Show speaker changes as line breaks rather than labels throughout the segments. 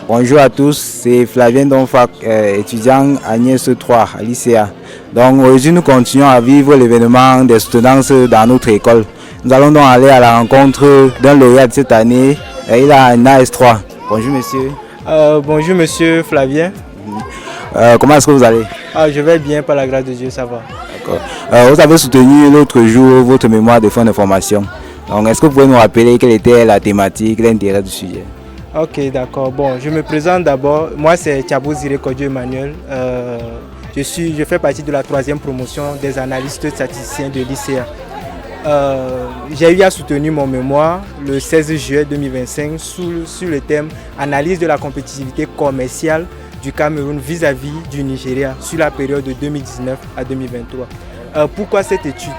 Bonjour à tous, c'est Flavien Donfac, étudiant à Niès 3 à l'ICA. Donc aujourd'hui nous continuons à vivre l'événement des soutenances dans notre école. Nous allons donc aller à la rencontre d'un lauréat de cette année, il a un AS3. Bonjour monsieur.
Bonjour monsieur Flavien.
Comment est-ce que vous allez?
Je vais bien par la grâce de Dieu, ça va.
D'accord. Vous avez soutenu l'autre jour votre mémoire de fin de formation. Donc est-ce que vous pouvez nous rappeler quelle était la thématique, l'intérêt du sujet?
Ok, d'accord. Bon, je me présente d'abord. Moi, c'est Thiabo Zirekodio Emmanuel. Je fais partie de la 3e promotion des analystes statisticiens de l'ICA. J'ai eu à soutenir mon mémoire le 16 juillet 2025 sur le thème « Analyse de la compétitivité commerciale du Cameroun vis-à-vis du Nigeria sur la période de 2019 à 2023 ». Pourquoi cette étude?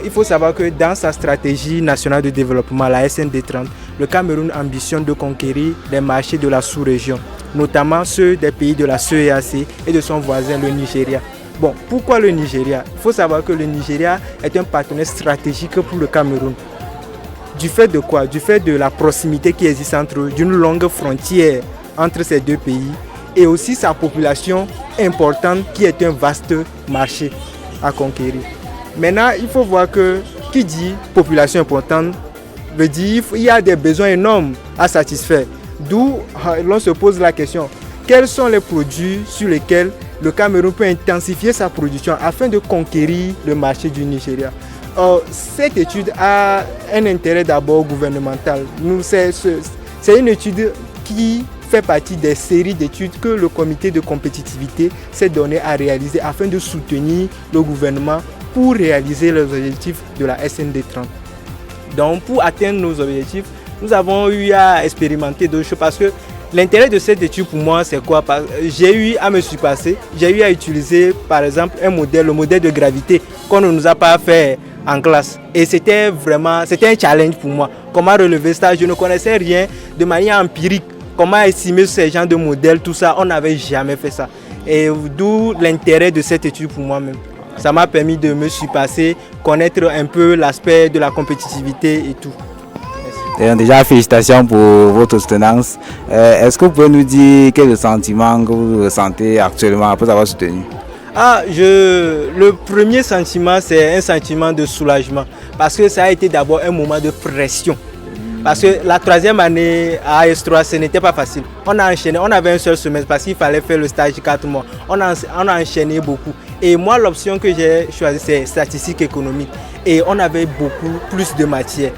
Il faut savoir que dans sa stratégie nationale de développement, la SND30, le Cameroun ambitionne de conquérir les marchés de la sous-région, notamment ceux des pays de la CEEAC et de son voisin, le Nigeria. Bon, pourquoi le Nigeria? Il faut savoir que le Nigeria est un partenaire stratégique pour le Cameroun. Du fait de quoi? Du fait de la proximité qui existe entre eux, d'une longue frontière entre ces deux pays et aussi sa population importante qui est un vaste marché à conquérir. Maintenant, il faut voir que qui dit population importante veut dire qu'il y a des besoins énormes à satisfaire. D'où l'on se pose la question, quels sont les produits sur lesquels le Cameroun peut intensifier sa production afin de conquérir le marché du Nigeria? Cette étude a un intérêt d'abord gouvernemental. C'est une étude qui fait partie des séries d'études que le comité de compétitivité s'est donné à réaliser afin de soutenir le gouvernement pour réaliser les objectifs de la SND30. Donc pour atteindre nos objectifs, nous avons eu à expérimenter d'autres choses parce que l'intérêt de cette étude pour moi c'est quoi? J'ai eu à me surpasser, j'ai eu à utiliser par exemple le modèle de gravité qu'on ne nous a pas fait en classe. Et c'était un challenge pour moi. Comment relever ça? Je ne connaissais rien de manière empirique. Comment estimer ces genres de modèles, tout ça, on n'avait jamais fait ça. Et d'où l'intérêt de cette étude pour moi-même. Ça m'a permis de me surpasser, connaître un peu l'aspect de la compétitivité et tout.
Merci. Déjà, félicitations pour votre soutenance. Est-ce que vous pouvez nous dire quel est le sentiment que vous ressentez actuellement après avoir soutenu?
Le premier sentiment, c'est un sentiment de soulagement. Parce que ça a été d'abord un moment de pression. Parce que la 3e année à AS3, ce n'était pas facile. On a enchaîné, on avait un seul semestre parce qu'il fallait faire le stage de 4 mois. On a enchaîné beaucoup. Et moi, l'option que j'ai choisie, c'est statistique économique. Et on avait beaucoup plus de matières.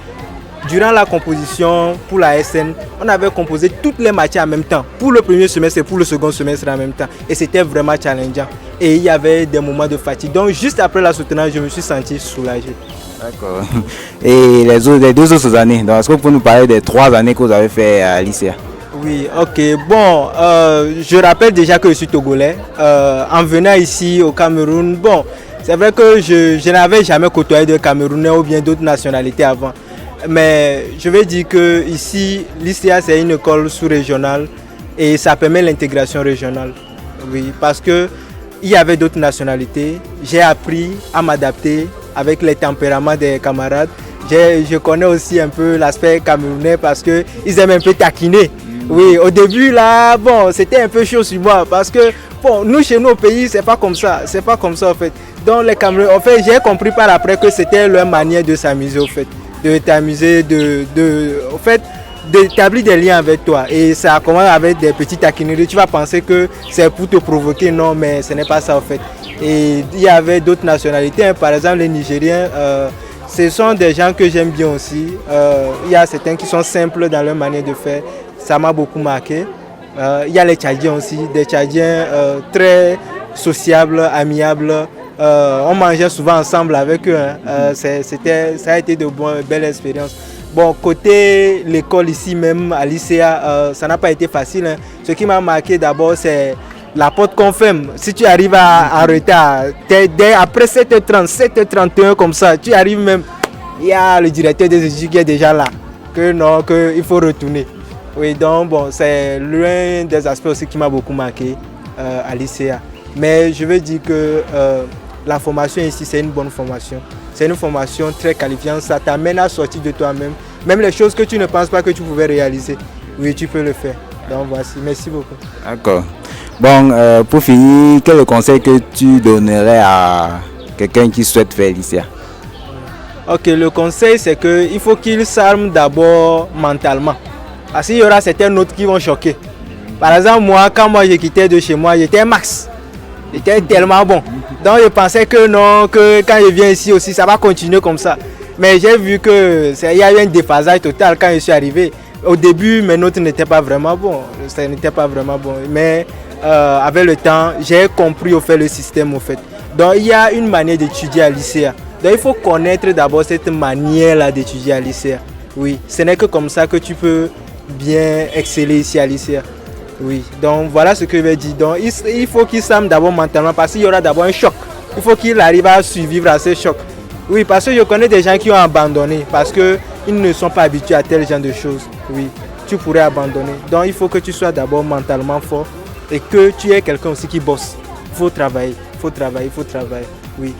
Durant la composition pour la SN, on avait composé toutes les matières en même temps. Pour le premier semestre et pour le second semestre en même temps. Et c'était vraiment challengeant. Et il y avait des moments de fatigue. Donc juste après la soutenance, je me suis senti soulagé.
D'accord. Et les 2 autres années, donc est-ce que vous pouvez nous parler des 3 années que vous avez fait à l'ICA?
Oui, ok. Bon, je rappelle déjà que je suis togolais. En venant ici au Cameroun, bon, c'est vrai que je n'avais jamais côtoyé de Camerounais ou bien d'autres nationalités avant. Mais je vais dire que ici, l'ICA c'est une école sous-régionale et ça permet l'intégration régionale. Oui, parce que il y avait d'autres nationalités. J'ai appris à m'adapter avec les tempéraments des camarades. Je connais aussi un peu l'aspect camerounais parce qu'ils aiment un peu taquiner. Oui, au début là, bon, c'était un peu chaud sur moi parce que bon, nous chez nous au pays, c'est pas comme ça en fait. Donc les Camerounais, en fait, j'ai compris par après que c'était leur manière de s'amuser au fait, de t'amuser, en fait, d'établir des liens avec toi. Et ça commence avec des petites taquineries. Tu vas penser que c'est pour te provoquer, non, mais ce n'est pas ça en fait. Et il y avait d'autres nationalités, par exemple les Nigériens. Ce sont des gens que j'aime bien aussi. Il y a certains qui sont simples dans leur manière de faire. Ça m'a beaucoup marqué. Il y a les Tchadiens aussi, des Tchadiens très sociables, amiables. On mangeait souvent ensemble avec eux. Ça a été de belles expériences. Bon, côté l'école ici même à l'ICA, ça n'a pas été facile. Hein. Ce qui m'a marqué d'abord, c'est la porte qu'on ferme. Si tu arrives en retard, après 7h30, 7h31 comme ça, tu arrives même, il y a le directeur des études qui est déjà là. Qu'il faut retourner. Oui, donc bon, c'est l'un des aspects aussi qui m'a beaucoup marqué à l'ICA. Mais je veux dire que la formation ici, c'est une bonne formation. C'est une formation très qualifiante, ça t'amène à sortir de toi-même. Même les choses que tu ne penses pas que tu pouvais réaliser, oui, tu peux le faire. Donc voici, merci beaucoup.
D'accord. Bon, pour finir, quel est le conseil que tu donnerais à quelqu'un qui souhaite faire l'ICA?
Ok, le conseil c'est qu'il faut qu'il s'arme d'abord mentalement. Parce qu'il y aura certains autres qui vont choquer. Par exemple, moi, quand j'ai quitté de chez moi, j'étais max. J'étais tellement bon. Donc je pensais que non, que quand je viens ici aussi, ça va continuer comme ça. Mais j'ai vu qu'il y a eu un déphasage total quand je suis arrivé. Au début, mes notes n'étaient pas vraiment bons. Ça n'était pas vraiment bon. Mais avec le temps, j'ai compris au fait le système au fait. Donc il y a une manière d'étudier à l'ICA. Donc il faut connaître d'abord cette manière-là d'étudier à l'ICA. Oui, ce n'est que comme ça que tu peux bien exceller ici à l'ICA. Oui, donc voilà ce que je vais dire. Donc il faut qu'il s'arme d'abord mentalement parce qu'il y aura d'abord un choc. Il faut qu'il arrive à survivre à ce choc. Oui, parce que je connais des gens qui ont abandonné parce qu'ils ne sont pas habitués à tel genre de choses. Oui, tu pourrais abandonner. Donc il faut que tu sois d'abord mentalement fort et que tu aies quelqu'un aussi qui bosse. Il faut travailler, il faut travailler, il faut travailler. Oui,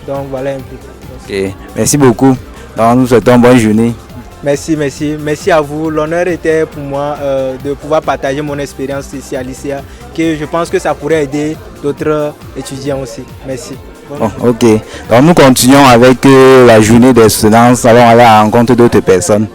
donc voilà un peu.
Ok, merci beaucoup. Donc, nous souhaitons une bonne journée.
Merci, merci. Merci à vous. L'honneur était pour moi de pouvoir partager mon expérience ici à l'ICA, que je pense que ça pourrait aider d'autres étudiants aussi. Merci.
Bon, ok. Donc nous continuons avec la journée des students. Allons aller à la rencontre d'autres personnes.